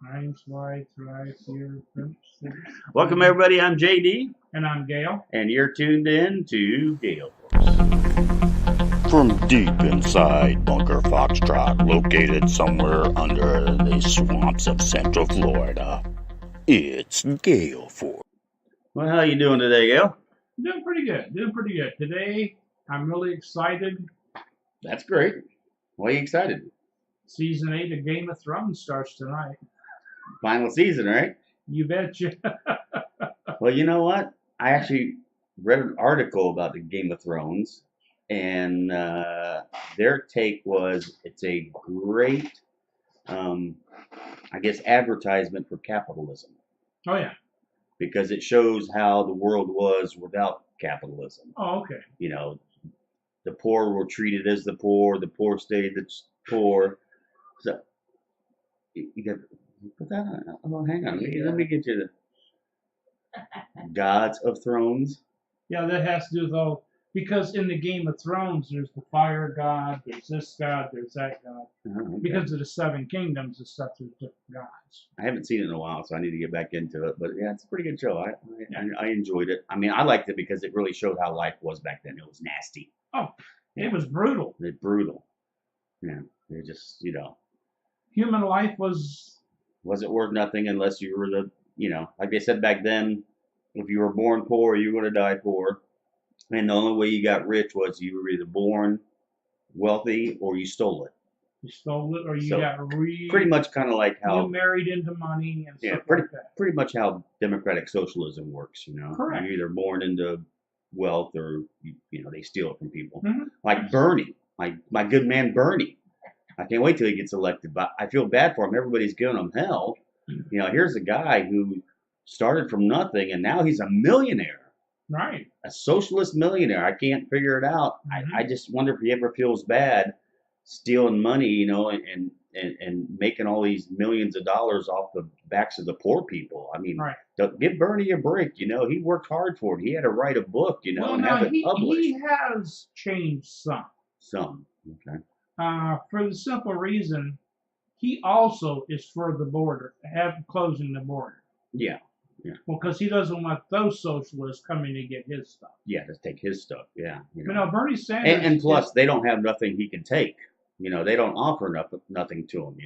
Times right here. Welcome, everybody. I'm JD. And I'm Gail. And you're tuned in to Gail Force. From deep inside Bunker Foxtrot, located somewhere under the swamps of Central Florida, it's Gail Force. Well, how you doing today, Gail? Doing pretty good. Today, I'm really excited. That's great. Why are you excited? Season 8 of Game of Thrones starts tonight. Final season, right? You betcha. Well, you know what? I actually read an article about the Game of Thrones, and their take was it's a great, I guess, advertisement for capitalism. Oh, yeah. Because it shows how the world was without capitalism. Oh, okay. You know, the poor were treated as the poor stayed the poor. So, you got put that on. Oh, hang on. Let me get you the Gods of Thrones. Yeah, that has to do with all, because in the Game of Thrones, there's the fire god, there's this god, there's that god. Okay. Because of the seven kingdoms and stuff, there's different gods. I haven't seen it in a while, so I need to get back into it. But yeah, it's a pretty good show. I enjoyed it. I mean, I liked it because it really showed how life was back then. It was nasty. Oh, it was brutal. It's brutal. Yeah, it just, Human life wasn't worth nothing unless you were like they said back then, if you were born poor, you were going to die poor. And the only way you got rich was you were either born wealthy or you stole it. You stole it, or you got pretty much kind of like how you married into money and stuff like that. Pretty much how democratic socialism works. Correct. You're either born into wealth or they steal it from people. Mm-hmm. Like Bernie, my good man Bernie. I can't wait till he gets elected, but I feel bad for him. Everybody's giving him hell. Here's a guy who started from nothing and now he's a millionaire. Right. A socialist millionaire. I can't figure it out. Mm-hmm. I just wonder if he ever feels bad stealing money, and making all these millions of dollars off the backs of the poor people. I mean, right. Give Bernie a break. He worked hard for it. He had to write a book, and have it published. He has changed some. Some. Okay. For the simple reason, he also is for the border, closing the border. Yeah. Yeah. Well, because he doesn't want those socialists coming to get his stuff. Yeah, to take his stuff. Yeah. But Bernie Sanders. And plus, they don't have nothing he can take. They don't offer nothing to him.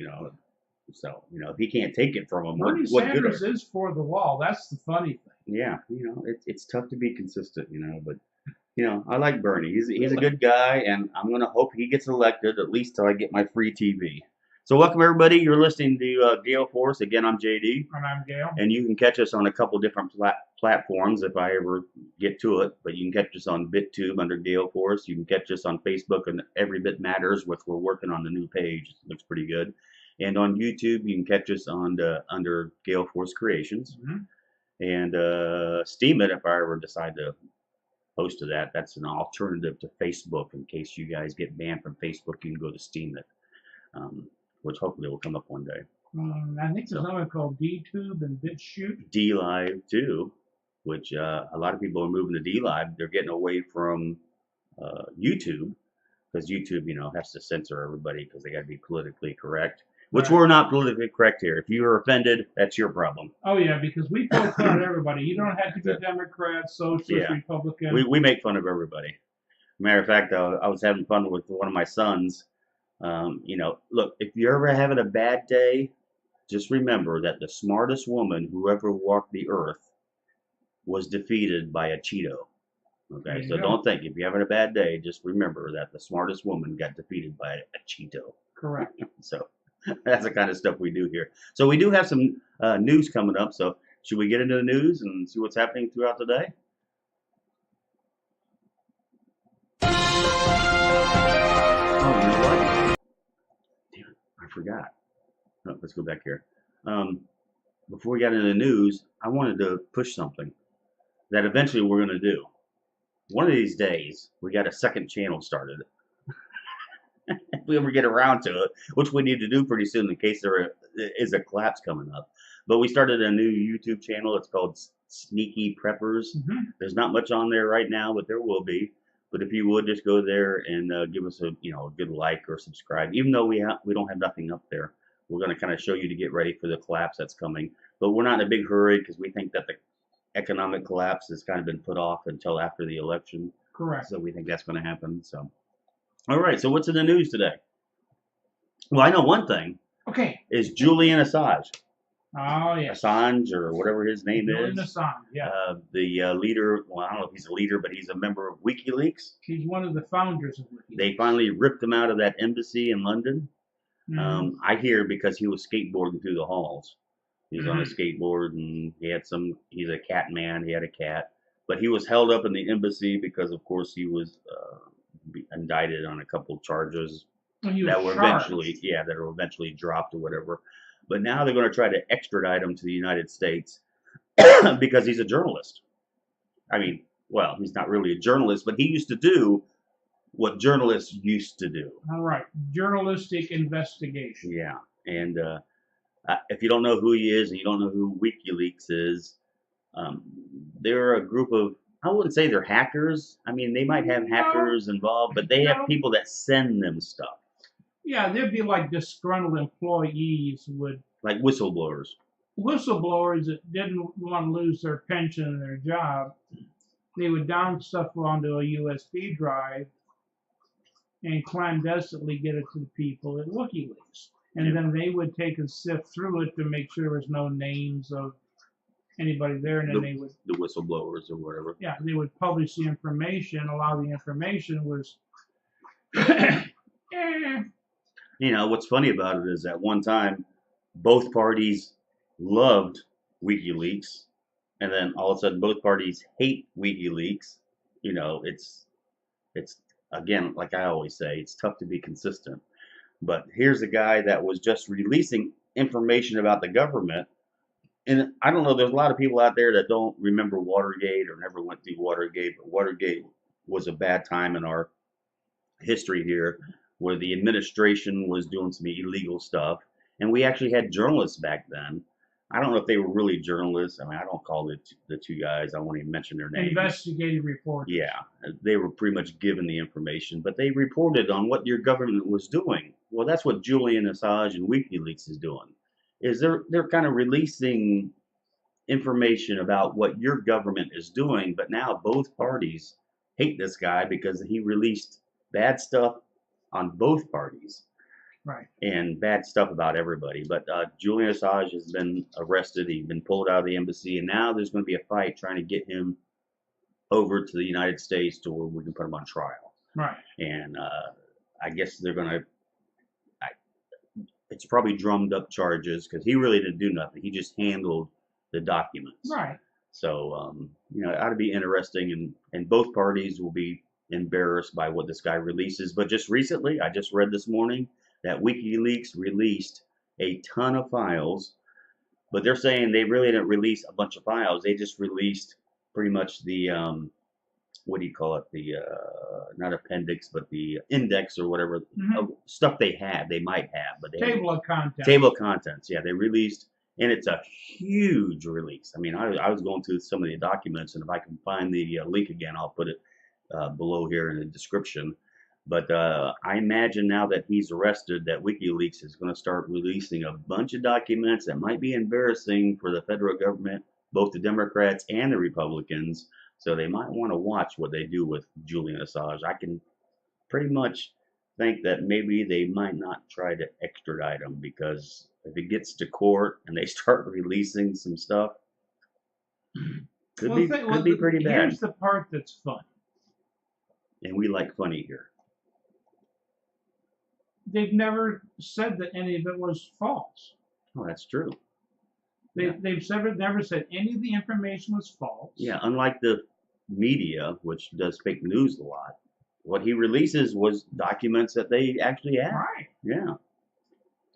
So if he can't take it from him, Bernie Sanders is for the wall. That's the funny thing. Yeah. It's tough to be consistent. But. I like Bernie. He's a good guy, and I'm gonna hope he gets elected at least till I get my free TV. So welcome everybody. You're listening to Gail Force. Again, I'm JD. And I'm Gail. And you can catch us on a couple different platforms if I ever get to it. But you can catch us on BitTube under Gail Force. You can catch us on Facebook and Every Bit Matters, which we're working on the new page. It looks pretty good. And on YouTube, you can catch us on under Gail Force Creations. Mm-hmm. And Steam it if I ever decide to post to that. That's an alternative to Facebook. In case you guys get banned from Facebook, you can go to Steam it, which hopefully will come up one day. I think there's something called DTube and BitChute. DLive too, which a lot of people are moving to DLive. They're getting away from YouTube because YouTube, has to censor everybody because they got to be politically correct. Which we're not politically correct here. If you are offended, that's your problem. Oh, yeah, because we poke fun at everybody. You don't have to be Democrat, Socialist, Republican. We make fun of everybody. Matter of fact, I was having fun with one of my sons. Look, if you're ever having a bad day, just remember that the smartest woman who ever walked the earth was defeated by a Cheeto. Okay, so don't think. If you're having a bad day, just remember that the smartest woman got defeated by a Cheeto. Correct. So. That's the kind of stuff we do here. So we do have some news coming up. So should we get into the news and see what's happening throughout the day? Oh, you know what? Damn it, I forgot. Oh, let's go back here. Before we got into the news, I wanted to push something that eventually we're going to do. One of these days, we got a second channel started. If we ever get around to it, which we need to do pretty soon in case there is a collapse coming up. But we started a new YouTube channel. It's called Sneaky Preppers. Mm-hmm. There's not much on there right now, but there will be. But if you would just go there and give us a good like or subscribe, even though we don't have nothing up there. we're going to kind of show you to get ready for the collapse that's coming. But we're not in a big hurry because we think that the economic collapse has kind of been put off until after the election. Correct. So we think that's going to happen. So, all right. So what's in the news today? Well, I know one thing. Okay. Is Julian Assange. Oh, yes. Assange, or whatever his name Julian is. Assange, yeah. The leader, well, I don't know if he's a leader, but he's a member of WikiLeaks. He's one of the founders of WikiLeaks. They finally ripped him out of that embassy in London. Mm. I hear because he was skateboarding through the halls. He was on a Mm-hmm. skateboard, and he's a cat man, he had a cat. But he was held up in the embassy because, of course, he was indicted on a couple of charges that were eventually dropped or whatever. But now they're going to try to extradite him to the United States because he's a journalist. I mean, well, he's not really a journalist, but he used to do what journalists used to do. All right. Journalistic investigation. Yeah. And if you don't know who he is and you don't know who WikiLeaks is, they're a group of, I wouldn't say they're hackers. I mean, they might have hackers involved, but they have people that send them stuff. Yeah, there'd be like disgruntled employees like whistleblowers. Whistleblowers that didn't want to lose their pension and their job. They would down stuff onto a USB drive and clandestinely get it to the people at WikiLeaks. And then they would take and sift through it to make sure there was no names of anybody there. And then they would... The whistleblowers or whatever. Yeah, they would publish the information. A lot of the information was... You know, what's funny about it is at one time, both parties loved WikiLeaks, and then all of a sudden both parties hate WikiLeaks. You know, it's again, like I always say, it's tough to be consistent. But here's a guy that was just releasing information about the government. And I don't know, there's a lot of people out there that don't remember Watergate or never went through Watergate, but Watergate was a bad time in our history here, where the administration was doing some illegal stuff. And we actually had journalists back then. I don't know if they were really journalists. I mean, I don't call the two guys, I won't even mention their names. Investigative reporters. Yeah, they were pretty much given the information, but they reported on what your government was doing. Well, that's what Julian Assange and WikiLeaks is doing. Is they're kind of releasing information about what your government is doing, but now both parties hate this guy because he released bad stuff on both parties. Right. And bad stuff about everybody. But Julian Assange has been arrested. He's been pulled out of the embassy, and now there's going to be a fight trying to get him over to the United States to where we can put him on trial. Right. And I guess they're going to. It's probably drummed up charges because he really didn't do nothing. He just handled the documents. Right. So you know, it ought to be interesting, and both parties will be embarrassed by what this guy releases. But just recently, I just read this morning that WikiLeaks released a ton of files, but they're saying they really didn't release a bunch of files. They just released pretty much the what do you call it? The not appendix, but the index or whatever of stuff they had. They might have, but they table of contents. Table of contents. Yeah, they released, and it's a huge release. I mean, I was going through some of the documents, and if I can find the link again, I'll put it below here in the description. But I imagine now that he's arrested, that WikiLeaks is going to start releasing a bunch of documents that might be embarrassing for the federal government, both the Democrats and the Republicans. So they might want to watch what they do with Julian Assange. I can pretty much think that maybe they might not try to extradite him, because if it gets to court and they start releasing some stuff, could be pretty bad. Here's the part that's fun. And we like funny here. They've never said that any of it was false. Oh, that's true. They've never said any of the information was false. Yeah, unlike the media, which does fake news a lot, what he releases was documents that they actually have. Right. Yeah.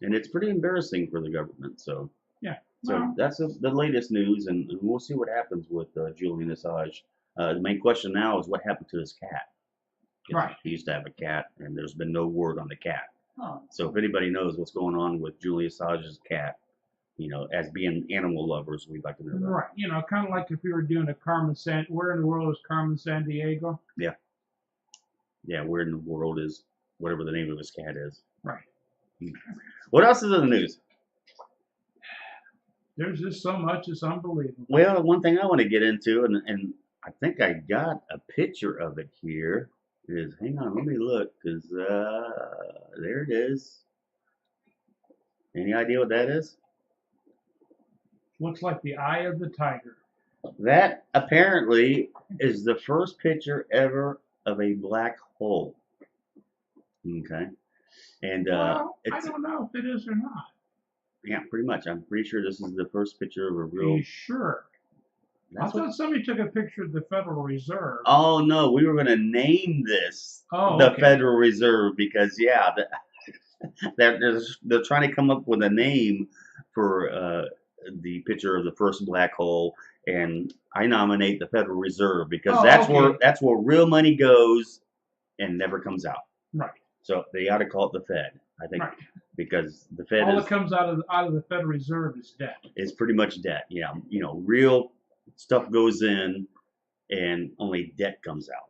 And it's pretty embarrassing for the government. So yeah. So well, that's the latest news, and we'll see what happens with Julian Assange. The main question now is what happened to his cat. Right. He used to have a cat, and there's been no word on the cat. Oh. So if anybody knows what's going on with Julian Assange's cat, you know, as being animal lovers, we'd like to know that. Right. You know, kind of like if we were doing a where in the world is Carmen Sandiego? Yeah. Yeah, where in the world is whatever the name of his cat is. Right. What else is in the news? There's just so much, it's unbelievable. Well, one thing I want to get into, and I think I got a picture of it here, is, hang on, let me look, because there it is. Any idea what that is? Looks like the eye of the tiger. That apparently is the first picture ever of a black hole. Okay. And Well, I it's, don't know if it is or not. yeah, pretty much. I'm pretty sure this is the first picture of a Are real. you sure? I That's what. thought somebody took a picture of the Federal Reserve. Oh no, we were going to name this Oh, the okay. Federal Reserve because yeah, they're trying to come up with a name for the picture of the first black hole, and I nominate the Federal Reserve because Oh, that's where real money goes and never comes out. Right. So they ought to call it the Fed, I think, Right. because the Fed All that comes out of the Federal Reserve is debt. is pretty much debt. Yeah, real stuff goes in, and only debt comes out.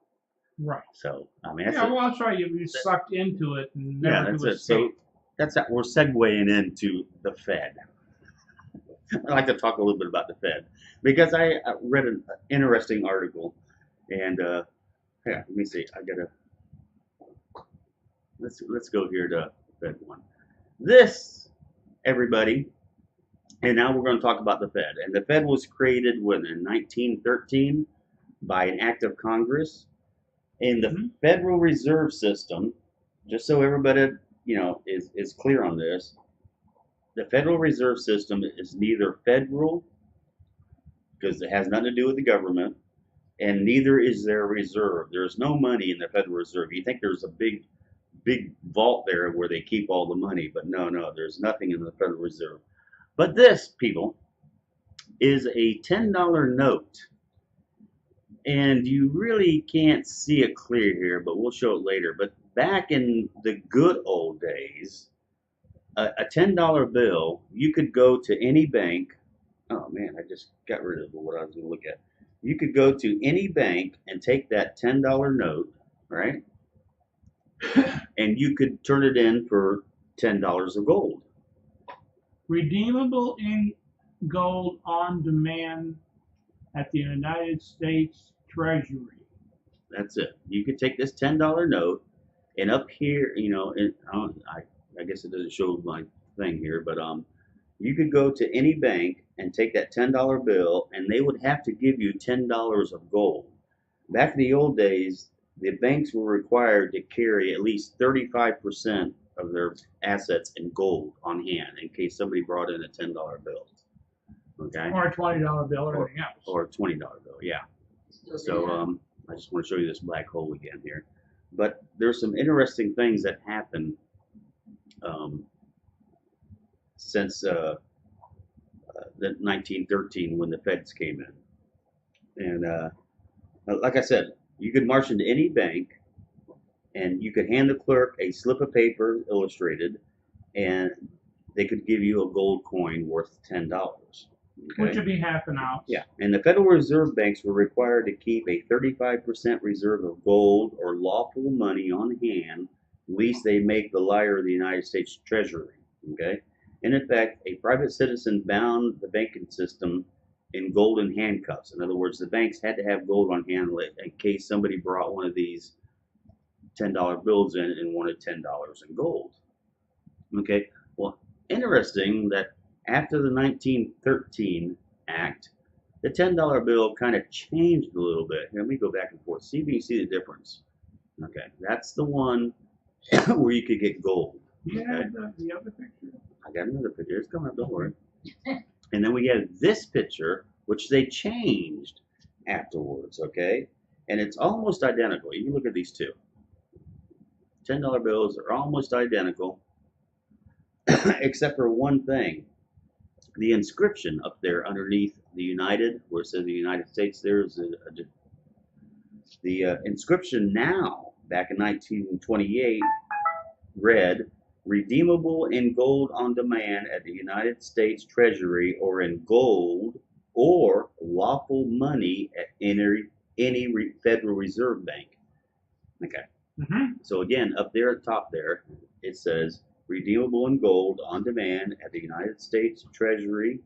Right. So I mean, that's Yeah, well, that's right. You sucked into it and never that's to it. So escape. that's that. We're segueing into the Fed. I'd like to talk a little bit about the Fed because I read an interesting article, and yeah, let me see. I gotta let's go here to Fed one. This, everybody, and now we're going to talk about the Fed. And the Fed was created in 1913 by an act of Congress. In the Federal Reserve System, just so everybody is clear on this, the Federal Reserve System is neither federal, because it has nothing to do with the government, and neither is there a reserve. There's no money in the Federal Reserve. You think there's a big vault there where they keep all the money, but no, there's nothing in the Federal Reserve. But this, people, is a $10 note. And you really can't see it clear here, but we'll show it later. But back in the good old days, a $10 bill, you could go to any bank. Oh man, I just got rid of what I was going to look at. You could go to any bank and take that $10 note, right? And you could turn it in for $10 of gold. Redeemable in gold on demand at the United States Treasury. That's it. You could take this $10 note, and up here, I guess it doesn't show my thing here, but you could go to any bank and take that $10 bill, and they would have to give you $10 of gold. Back in the old days, the banks were required to carry at least 35% of their assets in gold on hand in case somebody brought in a $10 bill. Okay. Or a $20 bill or anything else. Or a $20 bill, yeah. So I just want to show you this black hole again here. But there's some interesting things that happened since the 1913 when the Feds came in. And like I said, you could march into any bank and you could hand the clerk a slip of paper illustrated, and they could give you a gold coin worth $10. Okay. Which would be half an ounce. Yeah, and the Federal Reserve banks were required to keep a 35% reserve of gold or lawful money on hand, lest they make the liar of the United States Treasury. Okay, in effect, a private citizen bound the banking system in golden handcuffs. In other words, the banks had to have gold on hand in case somebody brought one of these $10 bills in and wanted $10 in gold. Okay, well, interesting that after the 1913 Act, the $10 bill kind of changed a little bit. Here, let me go back and forth. See if you can see the difference. Okay, that's the one where you could get gold. Yeah, Okay? the other picture. I got another picture. It's coming up, don't worry. And then we have this picture, which they changed afterwards, okay? And it's almost identical. You can look at these two. $10 bills are almost identical, except for one thing. The inscription up there underneath the United, where it says the United States, there's the inscription now, back in 1928, read, redeemable in gold on demand at the United States Treasury or in gold or lawful money at any Federal Reserve Bank. Okay. So again, up there at the top there, it says redeemable in gold on demand at the United States Treasury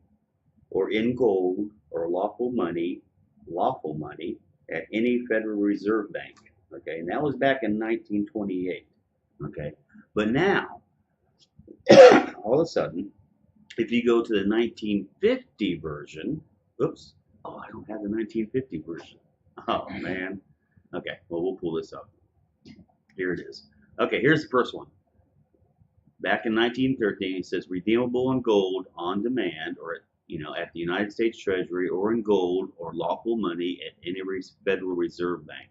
or in gold or lawful money at any Federal Reserve Bank. Okay, and that was back in 1928. Okay, but now, all of a sudden, if you go to the 1950 version, oops, oh, I don't have the 1950 version. Oh, man. Okay, well, we'll pull this up. Here it is. Okay, here's the first one. Back in 1913, it says redeemable in gold on demand, or at the United States Treasury, or in gold or lawful money at any Federal Reserve Bank.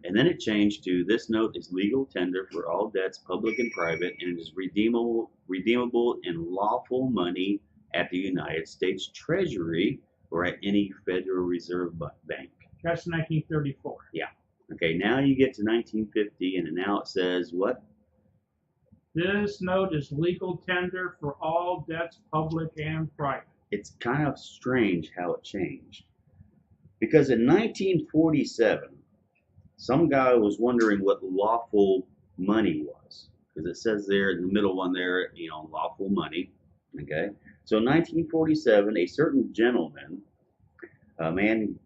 And then it changed to this note is legal tender for all debts, public and private, and it is redeemable in lawful money at the United States Treasury or at any Federal Reserve Bank. That's 1934. Yeah. Okay, now you get to 1950, and now it says what? This note is legal tender for all debts, public and private. It's kind of strange how it changed. Because in 1947, some guy was wondering what lawful money was. Because it says there in the middle one there, lawful money. Okay? So in 1947, a certain gentleman, a man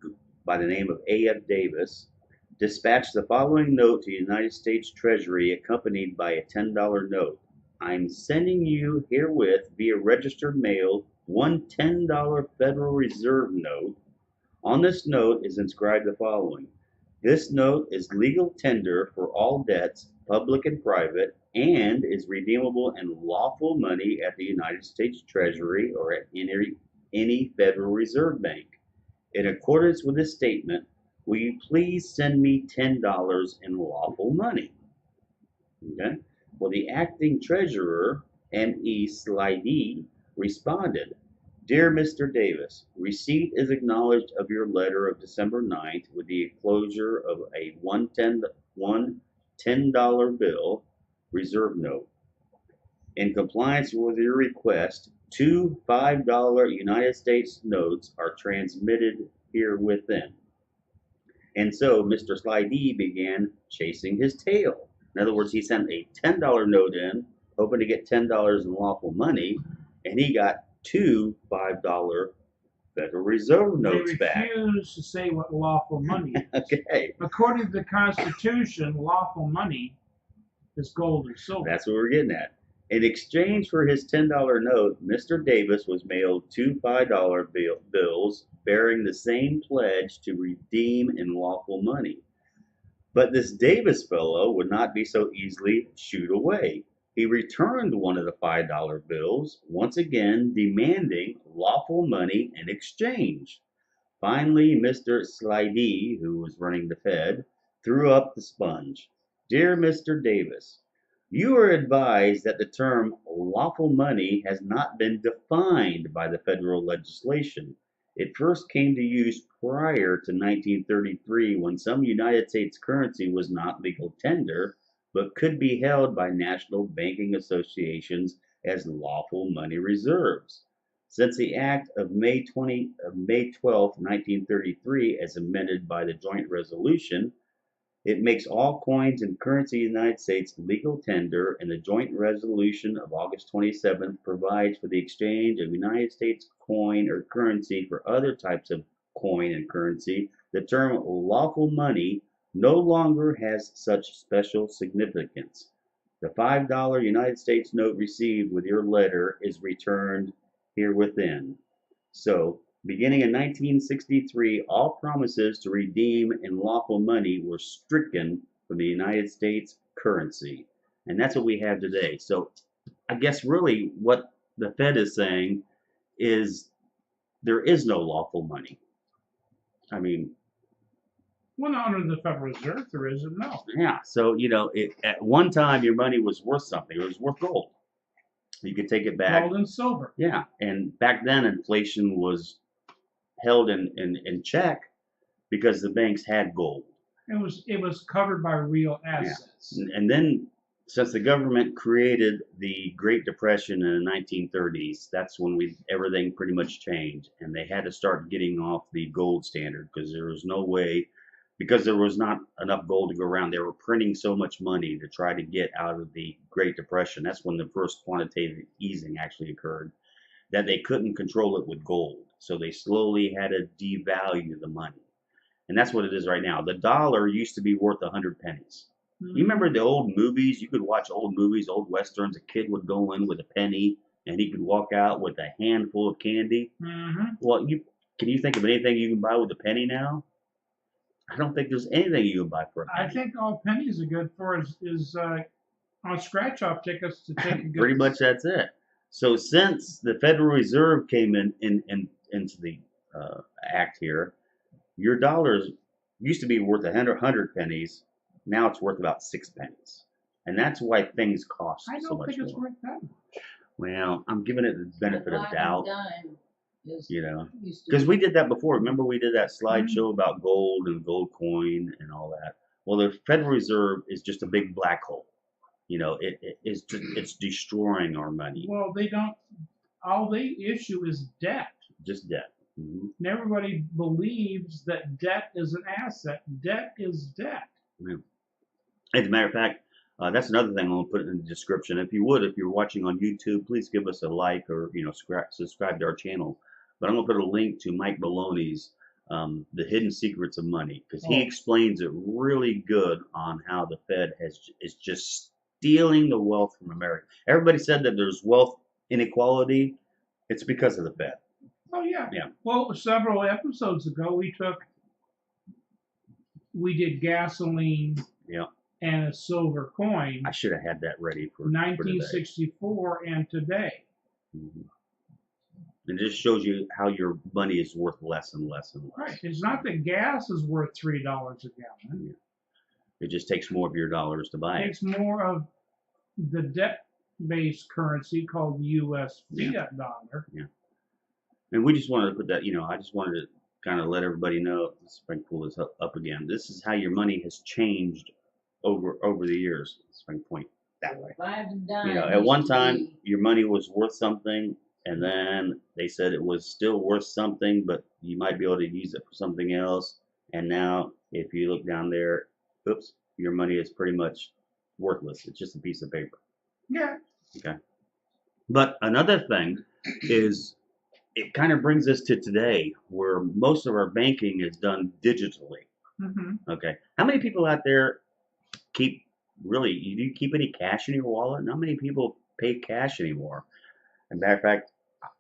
by the name of A.F. Davis, dispatched the following note to the United States Treasury accompanied by a $10 note. I'm sending you herewith via registered mail one $10 Federal Reserve note. On this note is inscribed the following. This note is legal tender for all debts, public and private, and is redeemable in lawful money at the United States Treasury or at any Federal Reserve Bank. In accordance with this statement, will you please send me $10 in lawful money? Okay. Well, the acting treasurer, M.E. Slidey, responded, Dear Mr. Davis, receipt is acknowledged of your letter of December 9th with the enclosure of a one $10 bill reserve note. In compliance with your request, two $5 United States notes are transmitted here within. And so Mr. Slidey began chasing his tail. In other words, he sent a $10 note in, hoping to get $10 in lawful money, and he got two $5 Federal Reserve notes back. They refuse to say what lawful money is. Okay. According to the Constitution, lawful money is gold and silver. That's what we're getting at. In exchange for his $10 note, Mr. Davis was mailed two $5 bills bearing the same pledge to redeem in lawful money. But this Davis fellow would not be so easily shooed away. He returned one of the $5 bills, once again demanding lawful money in exchange. Finally, Mr. Slidey, who was running the Fed, threw up the sponge. Dear Mr. Davis, you are advised that the term lawful money has not been defined by the federal legislation. It first came to use prior to 1933 when some United States currency was not legal tender, but could be held by national banking associations as lawful money reserves. Since the Act of May 12, 1933, as amended by the Joint Resolution, it makes all coins and currency in the United States legal tender, and the Joint Resolution of August 27th provides for the exchange of United States coin or currency for other types of coin and currency. The term lawful money no longer has such special significance. The $5 United States note received with your letter is returned here within. So, beginning in 1963, all promises to redeem in lawful money were stricken from the United States currency. And that's what we have today. So I guess really what the Fed is saying is there is no lawful money. I mean, well, not under the Federal Reserve, there isn't, no. Yeah, so, at one time your money was worth something. It was worth gold. You could take it back. Gold and silver. Yeah, and back then inflation was held in check because the banks had gold. It was covered by real assets. Yeah. And then since the government created the Great Depression in the 1930s, that's when everything pretty much changed, and they had to start getting off the gold standard because there was no way, because there was not enough gold to go around. They were printing so much money to try to get out of the Great Depression. That's when the first quantitative easing actually occurred. that they couldn't control it with gold. So they slowly had to devalue the money. And that's what it is right now. The dollar used to be worth 100 pennies. You remember the old movies? You could watch old movies, old westerns. A kid would go in with a penny and he could walk out with a handful of candy. Well, can you think of anything you can buy with a penny now? I don't think there's anything you can buy for a penny. I think all pennies are good for is on scratch-off tickets to take. Pretty much that's it. So since the Federal Reserve came into the act here, your dollars used to be worth 100 pennies. Now it's worth about 6 pennies. And that's why things cost so much more. I don't think it's worth that much. Well, I'm giving it the benefit of doubt. Is, you know, because we did that before. Remember we did that slideshow about gold and gold coin and all that. Well, the Federal Reserve is just a big black hole. You know, it's destroying our money. Well, they don't. All they issue is debt. Just debt. Mm-hmm. And everybody believes that debt is an asset. Debt is debt. Yeah. As a matter of fact, that's another thing I'll put in the description. If you're watching on YouTube, please give us a like or subscribe to our channel. But I'm gonna put a link to Mike Maloney's The Hidden Secrets of Money, because he explains it really good on how the Fed is just stealing the wealth from America. Everybody said that there's wealth inequality. It's because of the Fed. Oh yeah. Yeah. Well, several episodes ago we did gasoline. Yeah. And a silver coin. I should have had that ready for 1964 and today. Mm-hmm. It just shows you how your money is worth less and less and less. Right. It's not that gas is worth $3 a gallon. Yeah. It just takes more of your dollars to buy it. It's more of the debt-based currency called the U.S. fiat dollar. Yeah. And we just wanted to put that, I just wanted to kind of let everybody know. Let's pull this up again. This is how your money has changed over the years. Let's point that way. At one time, your money was worth something, and then they said it was still worth something, but you might be able to use it for something else. And now, if you look down there, oops, your money is pretty much worthless. It's just a piece of paper. Yeah. Okay. But another thing is, it kind of brings us to today, where most of our banking is done digitally. Mm-hmm. Okay. How many people out there do you keep any cash in your wallet? Not many people pay cash anymore. As a matter of fact,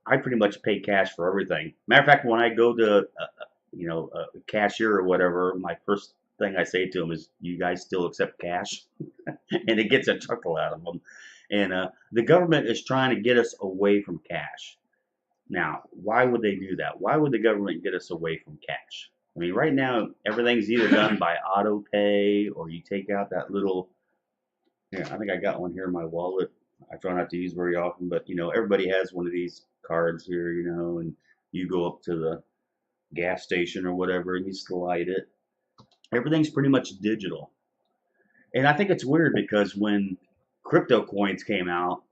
I pretty much pay cash for everything. Matter of fact, when I go to a cashier or whatever, my first thing I say to them is, "You guys still accept cash?" And it gets a chuckle out of them. And the government is trying to get us away from cash. Now, why would they do that? Why would the government get us away from cash? I mean, right now, everything's either done by auto pay, or you take out that little, I think I got one here in my wallet. I try not to use very often, but, everybody has one of these cards here, and you go up to the gas station or whatever, and you slide it. Everything's pretty much digital. And I think it's weird because when crypto coins came out,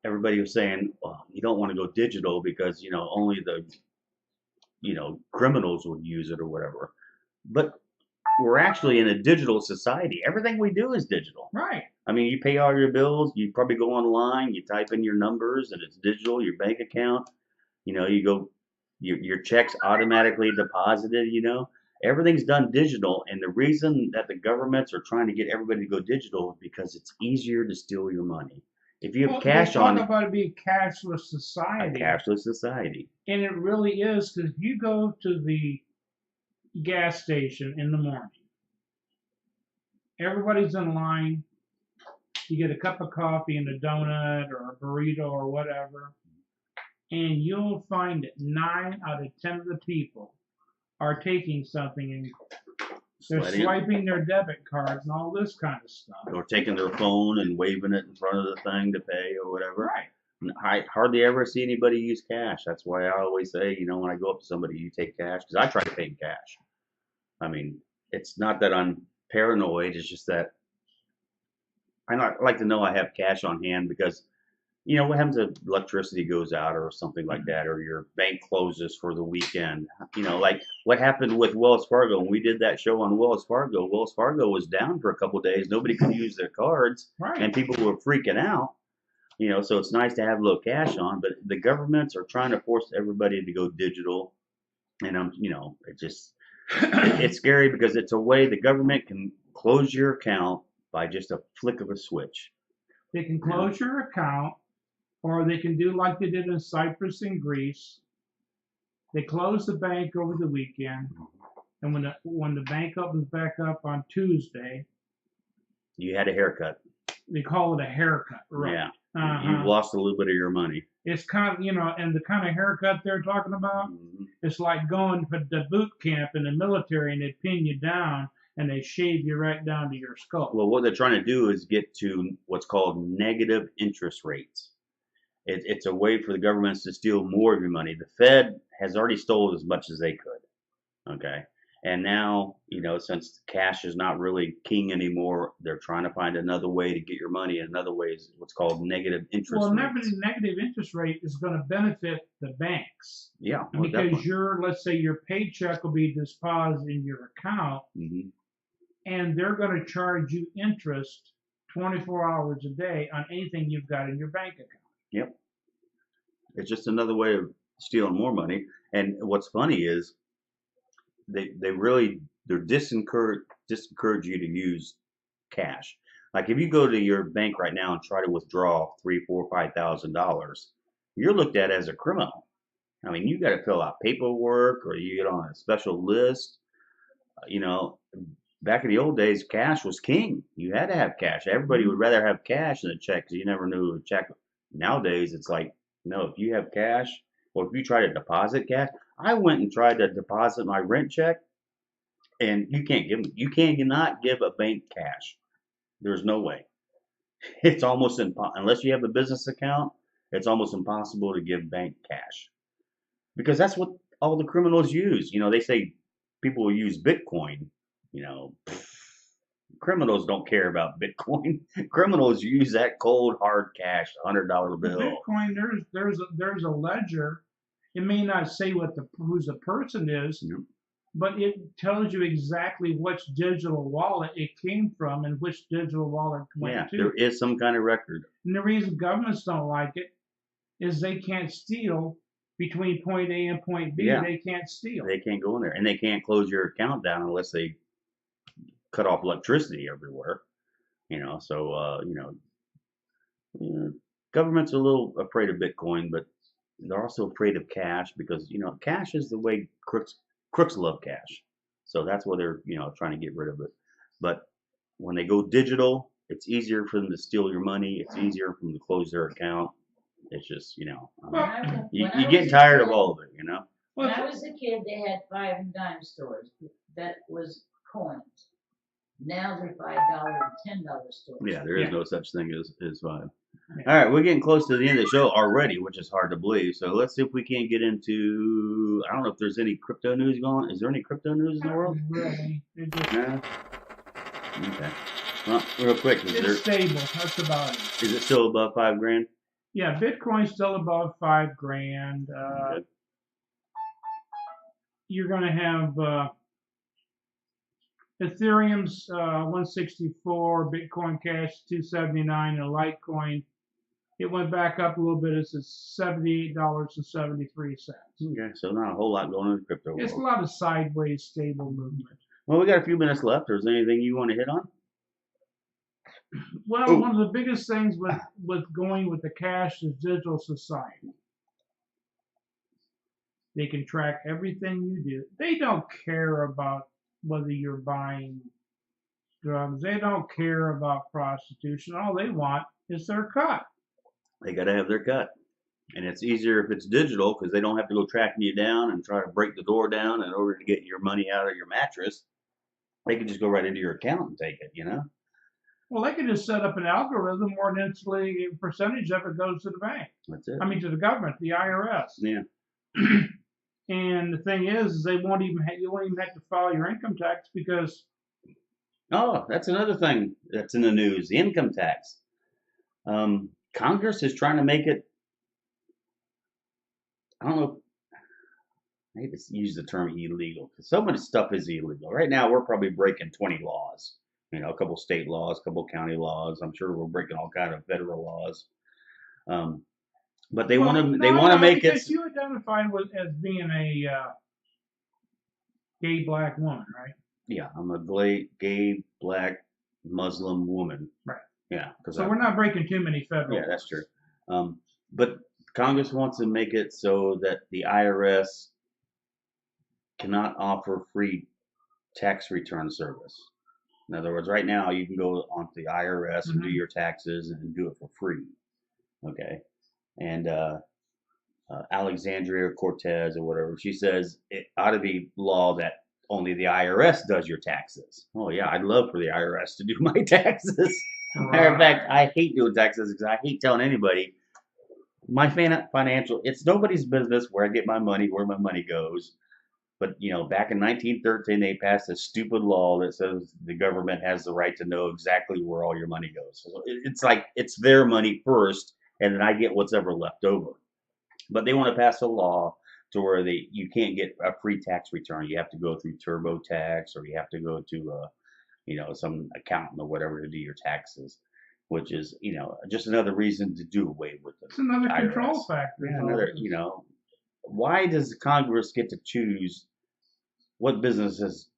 everybody was saying, well, you don't want to go digital because, only the criminals would use it or whatever. But we're actually in a digital society. Everything we do is digital. Right. I mean, you pay all your bills, you probably go online, you type in your numbers, and it's digital, your bank account. You go, your checks automatically deposited, Everything's done digital, and the reason that the governments are trying to get everybody to go digital is because it's easier to steal your money. If you have cash on, talk about it being a cashless society. A cashless society. And it really is, because if you go to the gas station in the morning, everybody's in line. You get a cup of coffee and a donut or a burrito or whatever, and you'll find that 9 out of 10 of the people are taking something and they're swiping their debit cards and all this kind of stuff. Or taking their phone and waving it in front of the thing to pay or whatever. Right. I hardly ever see anybody use cash. That's why I always say, when I go up to somebody, you take cash, because I try to pay in cash. I mean, it's not that I'm paranoid. It's just that I like to know I have cash on hand, because what happens if electricity goes out or something like that, or your bank closes for the weekend? Like what happened with Wells Fargo. When we did that show on Wells Fargo was down for a couple of days. Nobody could use their cards, right. And people were freaking out. You know, so it's nice to have a little cash on, but the governments are trying to force everybody to go digital, and you know, it's scary because it's a way the government can close your account by just a flick of a switch. They can close your account, or they can do like they did in Cyprus and Greece. They close the bank over the weekend, and when the bank opens back up on Tuesday, You had a haircut. they call it a haircut. Right. Yeah. Uh-huh. You've lost a little bit of your money. It's kind of, and the kind of haircut they're talking about, it's like going to the boot camp in the military and they pin you down and they shave you right down to your skull. Well, what they're trying to do is get to what's called negative interest rates. It's a way for the governments to steal more of your money. The Fed has already stolen as much as they could. Okay. And now, you know, since cash is not really king anymore, they're trying to find another way to get your money. And another way is what's called negative interest Well, rates. negative interest rate is going to benefit the banks. Yeah. Well, because let's say your paycheck will be deposited in your account, and they're going to charge you interest 24 hours a day on anything you've got in your bank account. Yep. It's just another way of stealing more money. And what's funny is they're discourage you to use cash. Like if you go to your bank right now and try to withdraw $3,000, $4,000, $5,000, you're looked at as a criminal. I mean, you got to fill out paperwork or you get on a special list. You know, back in the old days, cash was king. You had to have cash. Everybody would rather have cash than a check because you never knew a check. Nowadays, it's like, no, if you have cash or if you try to deposit cash, I went and tried to deposit my rent check, and you cannot give a bank cash. There's no way. It's almost unless you have a business account, it's almost impossible to give bank cash because that's what all the criminals use. You know, they say people will use Bitcoin. You know, criminals don't care about Bitcoin. Criminals use that cold hard cash, $100 bill. Bitcoin, there's a ledger. It may not say who the person is, but it tells you exactly which digital wallet it came from and which digital wallet it went to. There is some kind of record. And the reason governments don't like it is they can't steal between point A and point B. Yeah. They can't steal. They can't go in there, and they can't close your account down unless they cut off electricity everywhere. You know, so government's a little afraid of Bitcoin, but they're also afraid of cash because, you know, cash is the way crooks love cash. So that's why they're, you know, trying to get rid of it. But when they go digital, it's easier for them to steal your money. It's easier for them to close their account. It's just, you know, you get tired of all of it, you know. When I was a kid, they had 5 and dime stores. That was coins. Now they're $5 and $10 stores. Yeah, there is no such thing as five. All right, we're getting close to the end of the show already, which is hard to believe. So let's see if we can't get into. I don't know if there's any crypto news going on. Is there any crypto news in the world? Really? No. Okay. Well, real quick, It's stable. That's about it. Is it still above $5,000? Yeah, Bitcoin's still above $5,000. Okay. You're going to have Ethereum's 164, Bitcoin Cash 279, and Litecoin. It went back up a little bit. It's at $78.73. Okay, so not a whole lot going on in the crypto world. It's a lot of sideways, stable movement. Well, we got a few minutes left. Is there anything you want to hit on? Well, one of the biggest things with going with the cash is digital society. They can track everything you do. They don't care about whether you're buying drugs. They don't care about prostitution. All they want is their cut. They got to have their cut. And it's easier if it's digital because they don't have to go tracking you down and try to break the door down in order to get your money out of your mattress. They can just go right into your account and take it, you know? Well, they can just set up an algorithm where an instantly a percentage of it goes to the bank. That's it. I mean, to the government, the IRS. Yeah. And the thing is you won't even have to file your income tax because. Oh, that's another thing that's in the news: the income tax. Congress is trying to make it. I don't know. I hate to use the term illegal because so much stuff is illegal. Right now, we're probably breaking 20 laws. You know, a couple state laws, a couple county laws. I'm sure we're breaking all kind of federal laws. But they Well, want to no, make it. because you identified as being a gay black woman, right? Yeah, I'm a gay black Muslim woman. Right. Yeah, because So we're not breaking too many federal. Yeah, that's true. But Congress wants to make it so that the IRS cannot offer free tax return service. In other words, right now you can go onto the IRS and do your taxes and do it for free. Okay, and Alexandria Cortez or whatever, she says it ought to be law that only the IRS does your taxes. Oh yeah, I'd love for the IRS to do my taxes. Matter of fact, I hate doing taxes because I hate telling anybody my financial. It's nobody's business where I get my money, where my money goes. But back in 1913, they passed a stupid law that says the government has the right to know exactly where all your money goes. So it's like it's their money first, and then I get what's ever left over. But they want to pass a law to where you can't get a free tax return. You have to go through TurboTax, or you have to go to some accountant or whatever to do your taxes, which is just another reason to do away with it. It's another control factor. Yeah, another why does Congress get to choose what businesses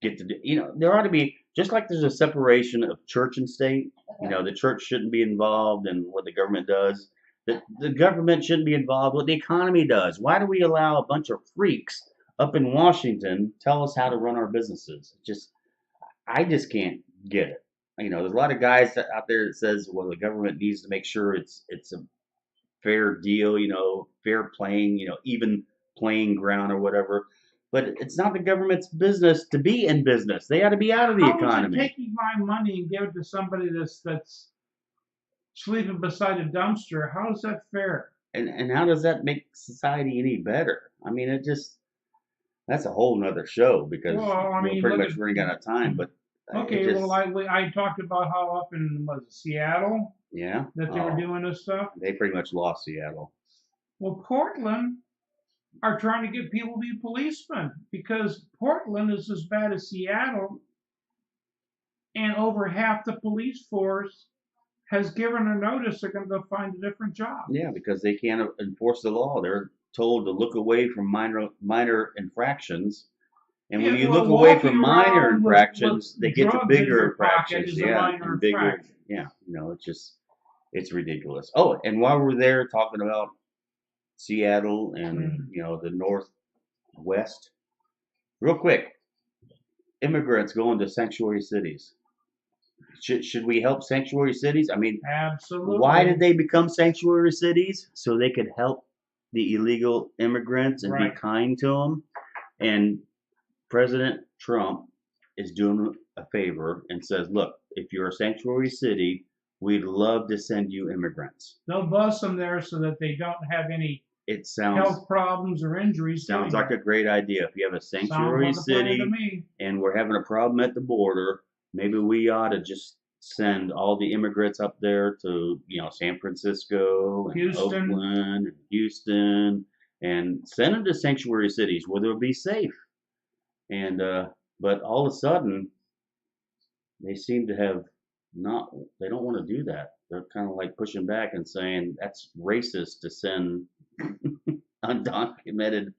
get to do? There ought to be, just like there's a separation of church and state. The church shouldn't be involved in what the government does. The government shouldn't be involved with what the economy does. Why do we allow a bunch of freaks up in Washington tell us how to run our businesses? I just can't get it. There's a lot of guys out there that says, well, the government needs to make sure it's a fair deal, fair playing, even playing ground or whatever. But it's not the government's business to be in business. They ought to be out of the economy. How is it taking my money and give it to somebody that's sleeping beside a dumpster? How is that fair? And how does that make society any better? I mean, that's a whole nother show because we're pretty much running out of time. But okay, I talked about how up in Seattle, yeah, that they were doing this stuff. They pretty much lost Seattle. Well, Portland are trying to get people to be policemen because Portland is as bad as Seattle, and over half the police force has given a notice they're going to go find a different job. Yeah, because they can't enforce the law. They're told to look away from minor infractions. And when you look away from minor infractions, they get to bigger infractions. And bigger. Yeah, it's ridiculous. Oh, and while we're there talking about Seattle and the Northwest, real quick, immigrants going to sanctuary cities. Should we help sanctuary cities? I mean, absolutely. Why did they become sanctuary cities? So they could help the illegal immigrants and be kind to them. And President Trump is doing a favor and says, look, if you're a sanctuary city, we'd love to send you immigrants. They'll bus them there so that they don't have any health problems or injuries. Sounds like a great idea. If you have a sanctuary city and we're having a problem at the border, maybe we ought to just send all the immigrants up there to, San Francisco and Houston. Oakland and Houston, and send them to sanctuary cities where they'll be safe. And but all of a sudden, they seem to have they don't want to do that. They're kind of like pushing back and saying that's racist to send undocumented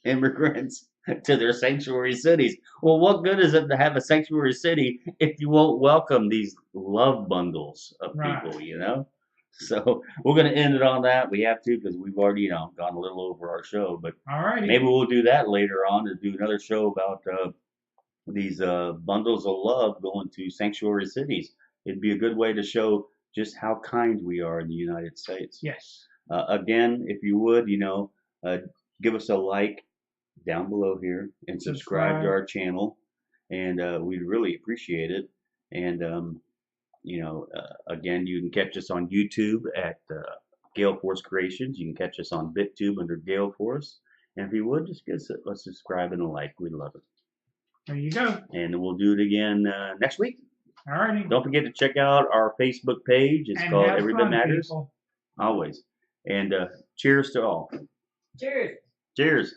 immigrants to their sanctuary cities. Well, what good is it to have a sanctuary city if you won't welcome these love bundles of people, So we're going to end it on that. We have to because we've already, gone a little over our show. But maybe we'll do that later on to do another show about these bundles of love going to sanctuary cities. It'd be a good way to show just how kind we are in the United States. Yes. Again, if you would, give us a like down below here and subscribe to our channel, and we'd really appreciate it. And again, you can catch us on YouTube at Gail Force Creations. You can catch us on BitTube under Gail Force. And if you would, just give us a subscribe and a like. We'd love it. There you go. And we'll do it again next week. All righty. Don't forget to check out our Facebook page. It's called Every Bit Matters. People. Always. And cheers to all. Cheers. Cheers.